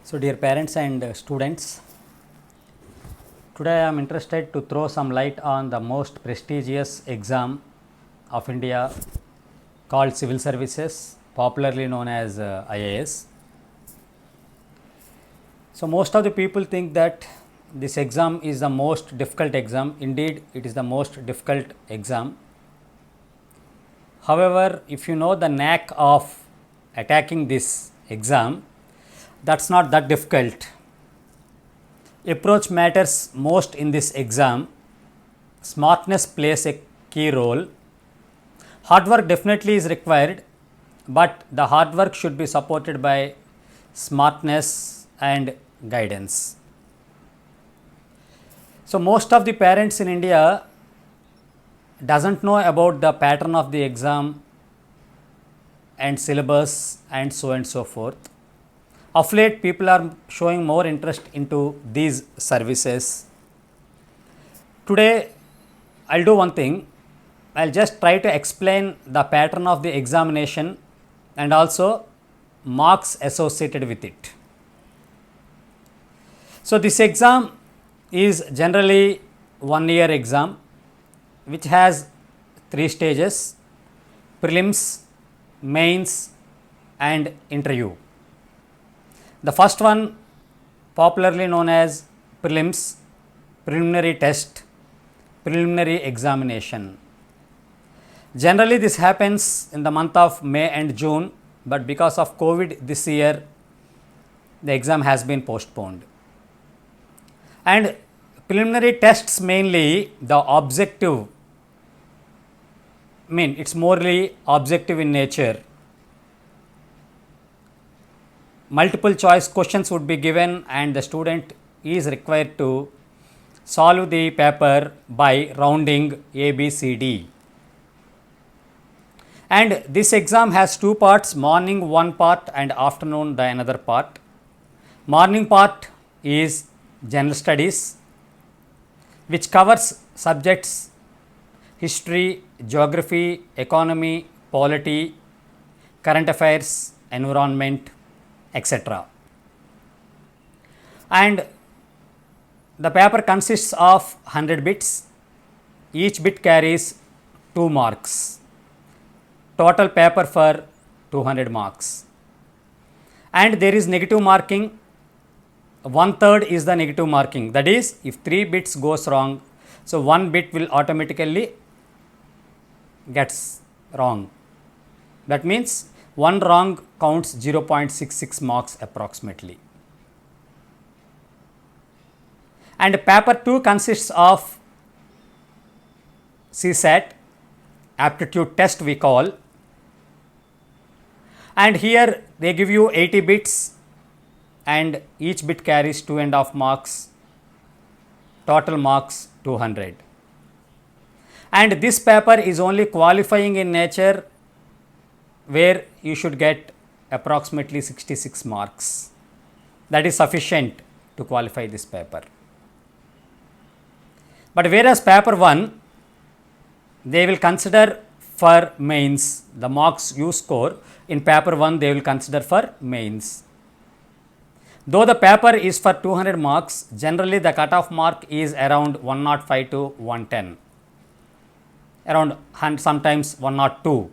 So, dear parents and students, today I am interested to throw some light on the most prestigious exam of India called Civil Services, popularly known as IAS. So, most of the people think that this exam is the most difficult exam. Indeed, it is the most difficult exam. However, if you know the knack of attacking this exam, that's not that difficult. Approach matters most in this exam. Smartness plays a key role. Hard work definitely is required, but the hard work should be supported by smartness and guidance. So, most of the parents in India doesn't know about the pattern of the exam and syllabus and so forth. Of late, people are showing more interest into these services. Today, I'll do one thing. I'll just try to explain the pattern of the examination and also marks associated with it. So, this exam is generally 1 year exam which has 3 stages: prelims, mains and interview. The first one, popularly known as prelims, preliminary test, preliminary examination. Generally this happens in the month of May and June, but because of COVID this year the exam has been postponed. And preliminary tests mainly the objective, it's morely objective in nature. Multiple choice questions would be given and the student is required to solve the paper by rounding A, B, C, D. And this exam has 2 parts, morning one part and afternoon the another part. Morning part is general studies, which covers subjects history, geography, economy, polity, current affairs, environment, etc. And the paper consists of 100 bits. Each bit carries 2 marks. Total paper for 200 marks. And there is negative marking. 1/3 is the negative marking. That is, if 3 bits goes wrong, so 1 bit will automatically gets wrong. That means 1 wrong counts 0.66 marks approximately. And paper 2 consists of CSAT, aptitude test we call, and here they give you 80 bits and each bit carries 2.5 marks, total marks 200. And this paper is only qualifying in nature, where you should get approximately 66 marks. That is sufficient to qualify this paper. But whereas paper 1, they will consider for mains, the marks you score in paper 1 they will consider for mains. Though the paper is for 200 marks, generally the cutoff mark is around 105 to 110, around sometimes 102.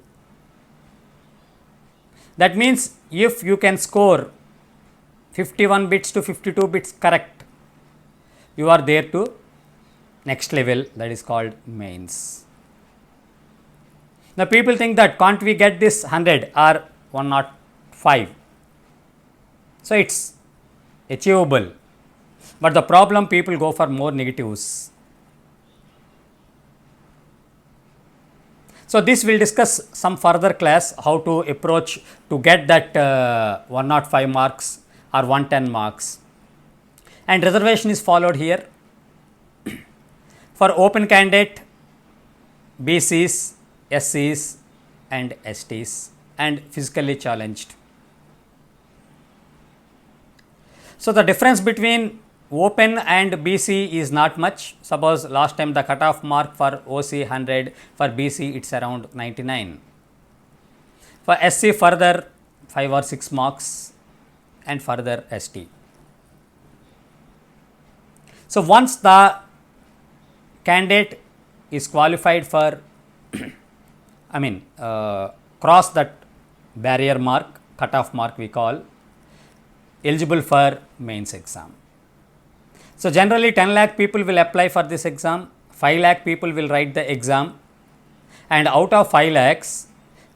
That means if you can score 51 bits to 52 bits correct, you are there to next level, that is called mains. Now people think that can't we get this 100 or 105? So it's achievable, but the problem, people go for more negatives. So this will discuss some further class how to approach to get that 105 marks or 110 marks, and reservation is followed here. For open candidate, BCs, SCs and STs and physically challenged. So the difference between open and BC is not much. Suppose last time the cutoff mark for OC 100, for BC it's around 99. For SC further 5 or 6 marks and further ST. So once the candidate is qualified for cross that barrier mark, cutoff mark we call, eligible for mains exam. So generally 10 lakh people will apply for this exam, 5 lakh people will write the exam, and out of 5 lakhs,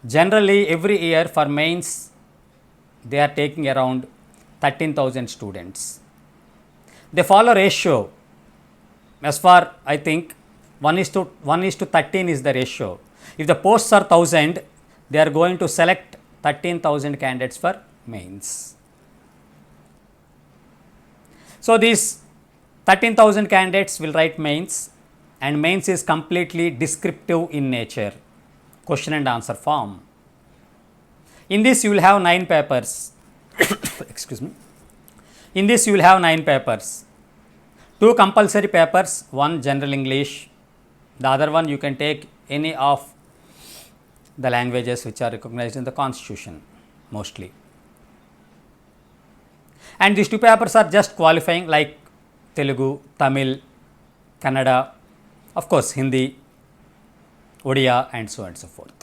generally every year for mains they are taking around 13,000 students. They follow ratio, as far I think 1:13 is the ratio. If the posts are 1000, they are going to select 13,000 candidates for mains. So these 13,000 candidates will write mains, and mains is completely descriptive in nature, question and answer form. In this you will have 9 papers. Excuse me. In this you will have 9 papers. 2 compulsory papers, one general English, the other one you can take any of the languages which are recognized in the constitution mostly. And these 2 papers are just qualifying, like Telugu, Tamil, Kannada, of course Hindi, Odia, and so on and so forth.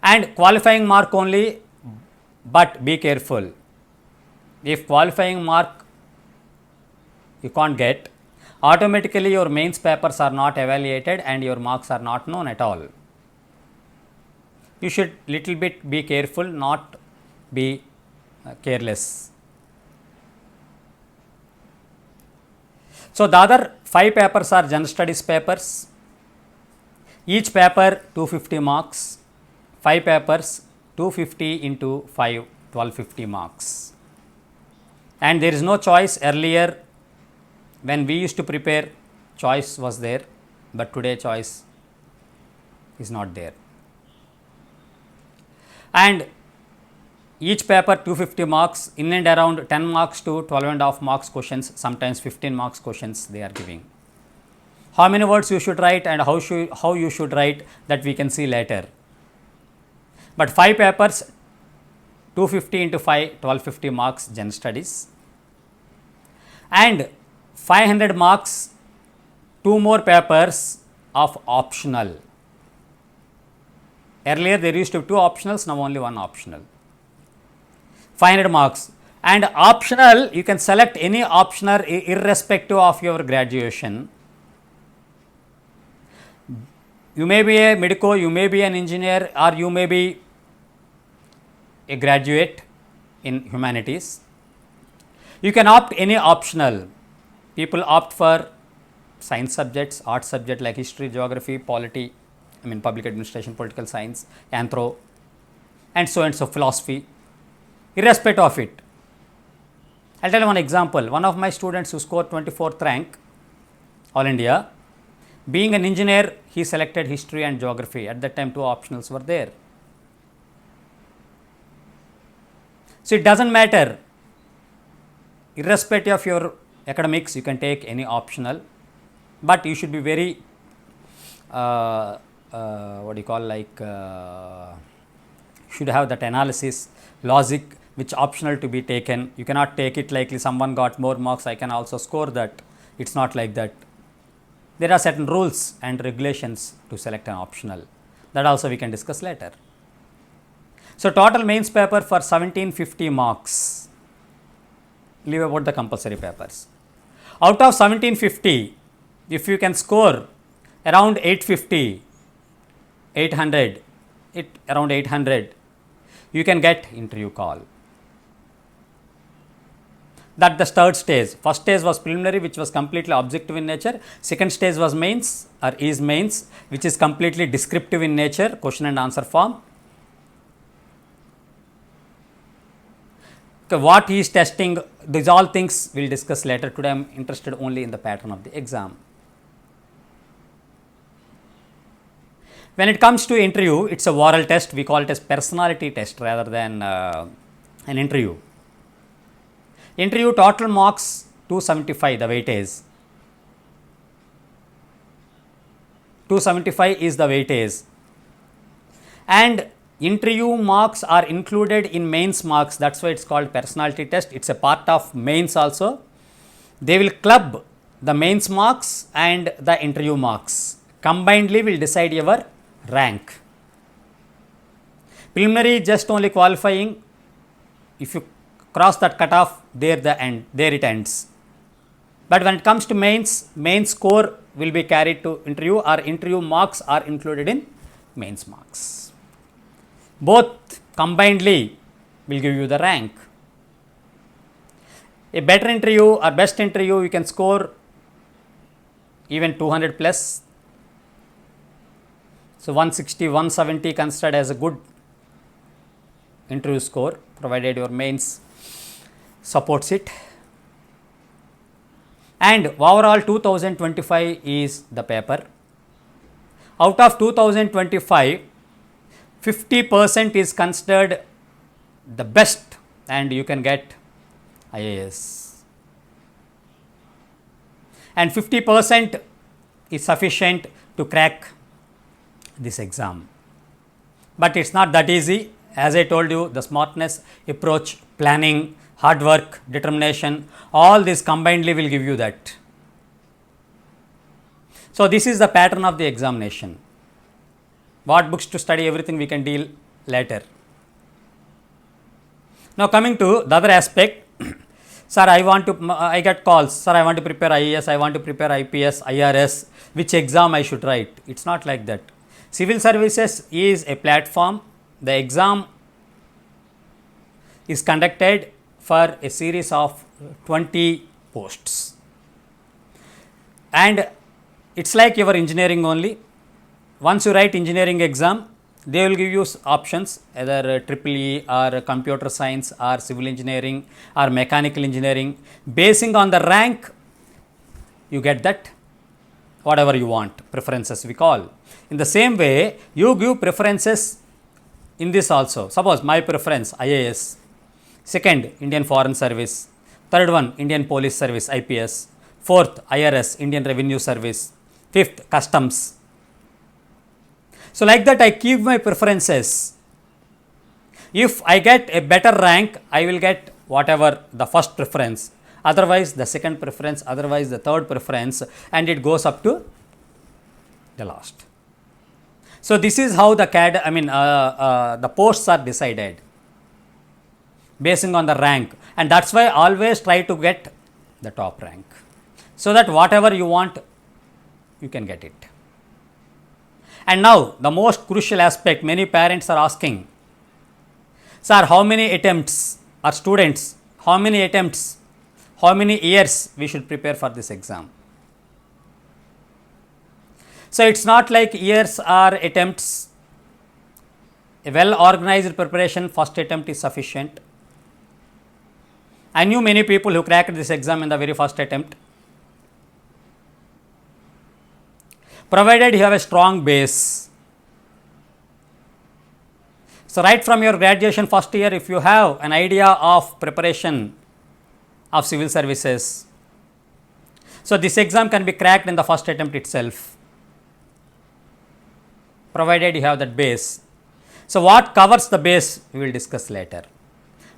And qualifying mark only, but be careful. If qualifying mark you can't get, automatically your mains papers are not evaluated and your marks are not known at all. You should little bit be careful, not be careless. So the other 5 papers are general studies papers. Each paper 250 marks. 5 papers 250 into 5, 1250 marks. And there is no choice. Earlier when we used to prepare, choice was there, but today choice is not there. And each paper 250 marks, in and around 10 marks to 12.5 marks questions, sometimes 15 marks questions they are giving. How many words you should write and how you should write, that we can see later. But 5 papers 250 into 5, 1250 marks general studies, and 500 marks 2 more papers of optional. Earlier there used to be 2 optionals, now only 1 optional. 500 marks, and optional you can select any optional irrespective of your graduation. You may be a medico, you may be an engineer, or you may be a graduate in humanities. You can opt any optional. People opt for science subjects, art subject like history, geography, polity, public administration, political science, anthro, and so and so, philosophy, irrespective of it. I will tell you one example. One of my students who scored 24th rank, All India, being an engineer, he selected history and geography. At that time 2 optionals were there. So it does not matter, irrespective of your academics, you can take any optional, but you should be very should have that analysis, logic, which optional to be taken. You cannot take it likely, someone got more marks, I can also score that. It is not like that. There are certain rules and regulations to select an optional, that also we can discuss later. So total mains paper for 1750 marks. Leave about the compulsory papers. Out of 1750, if you can score around 850, 800, around 800, you can get interview call. That the third stage. First stage was preliminary, which was completely objective in nature. Second stage was mains, or is mains, which is completely descriptive in nature, question and answer form. Okay, what he is testing, these all things we will discuss later. Today I am interested only in the pattern of the exam. When it comes to interview, it is a oral test. We call it as personality test rather than an interview. Interview total marks 275, the weightage. 275 is the weightage. And interview marks are included in mains marks. That's why it's called personality test. It's a part of mains also. They will club the mains marks and the interview marks. Combinedly will decide your rank. Preliminary just only qualifying. If you cross that cutoff, there it ends. But when it comes to mains, main score will be carried to interview, or interview marks are included in mains marks. Both combinedly will give you the rank. A better interview or best interview, you can score even 200 plus. So 160, 170 considered as a good interview score, provided your mains supports it. And overall 2025 is the paper. Out of 2025, 50% is considered the best, and you can get IAS. And 50% is sufficient to crack this exam. But it's not that easy. As I told you, the smartness, approach, planning, hard work, determination, all this combinedly will give you that. So this is the pattern of the examination. What books to study, everything we can deal later. Now coming to the other aspect, sir, I get calls, sir, I want to prepare IAS, I want to prepare IPS, IRS, which exam I should write? It's not like that. Civil services is a platform. The exam is conducted for a series of 20 posts, and it's like your engineering only. Once you write engineering exam, they will give you options, either EEE or computer science or civil engineering or mechanical engineering. Basing on the rank, you get that whatever you want, preferences we call. In the same way, you give preferences in this also. Suppose my preference IAS, second Indian Foreign Service, third one Indian Police Service IPS, fourth IRS Indian Revenue Service, fifth Customs. So like that I keep my preferences. If I get a better rank, I will get whatever the first preference, otherwise the second preference, otherwise the third preference, and it goes up to the last. So this is how the the posts are decided basing on the rank, and that's why always try to get the top rank, so that whatever you want, you can get it. And now the most crucial aspect, many parents are asking, sir, how many attempts, or students, how many attempts, how many years we should prepare for this exam? So it's not like years or attempts. A well organized preparation, first attempt is sufficient. I knew many people who cracked this exam in the very first attempt. Provided you have a strong base. So right from your graduation first year, if you have an idea of preparation of civil services, so this exam can be cracked in the first attempt itself, provided you have that base. So what covers the base, we will discuss later.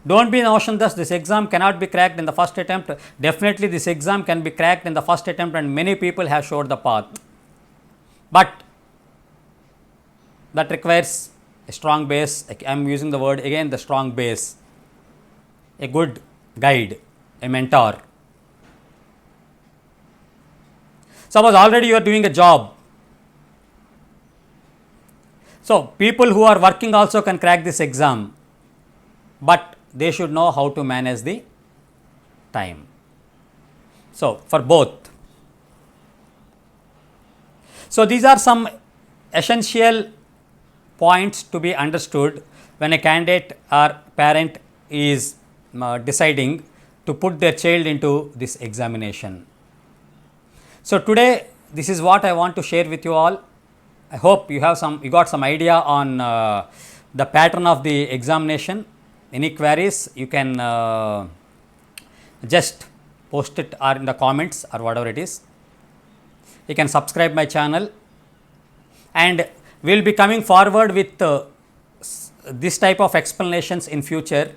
Don't be notion that this exam cannot be cracked in the first attempt. Definitely this exam can be cracked in the first attempt, and many people have showed the path. But that requires a strong base. I am using the word again, the strong base, a good guide, a mentor. Suppose already you are doing a job. So people who are working also can crack this exam, but they should know how to manage the time. So for both. So these are some essential points to be understood when a candidate or parent is deciding to put their child into this examination. So today this is what I want to share with you all. I hope you got some idea on the pattern of the examination. Any queries, you can just post it or in the comments or whatever it is. You can subscribe my channel, and we will be coming forward with this type of explanations in future